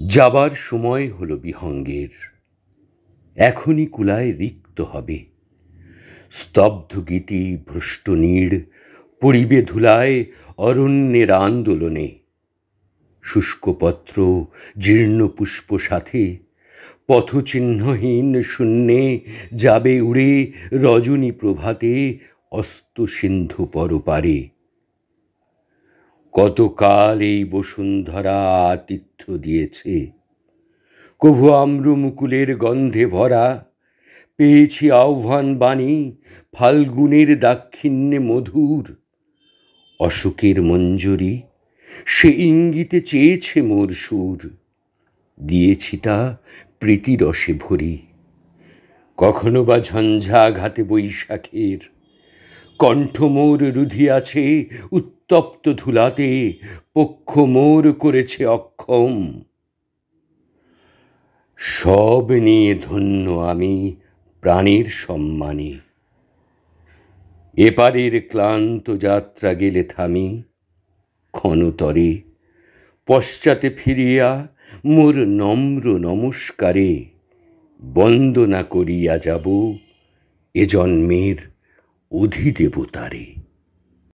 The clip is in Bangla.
যাবার সময় হলো বিহঙ্গের, এখনই কুলায় রিক্ত হবে। স্তব্ধ গীতি ভ্রষ্ট নীড় পড়িবে ধুলায় অরণ্যের আন্দোলনে। শুষ্ক পত্র জীর্ণ পুষ্প সাথে পথচিহ্নহীন শূন্যে যাবে উড়ে রজনী প্রভাতে অস্ত সিন্ধু পরপারে। কতকাল এই বসুন্ধরা আতিথ্য দিয়েছে, কভু আম্র মুকুলের গন্ধে ভরা পেয়েছি আহ্বান বাণী ফাল্গুনের দাক্ষিণ্যে মধুর। অশোকের মঞ্জরি সে ইঙ্গিতে চেয়েছে মোর সুর, দিয়েছি তা প্রীতিরসে ভরি। কখনো বা ঝঞ্ঝাঘাতে বৈশাখের কণ্ঠ মোর রুধিয়াছে উত্তপ্ত ধুলাতে, পক্ষ মোর করেছে অক্ষম। সব নিয়ে ধন্য আমি প্রাণের সম্মানে, এপারের ক্লান্ত যাত্রা গেলে থামি ক্ষণতরে। পশ্চাতে ফিরিয়া মোর নম্র নমস্কারে বন্দনা করিয়া যাব এ জন্মের অধিদেবতারে।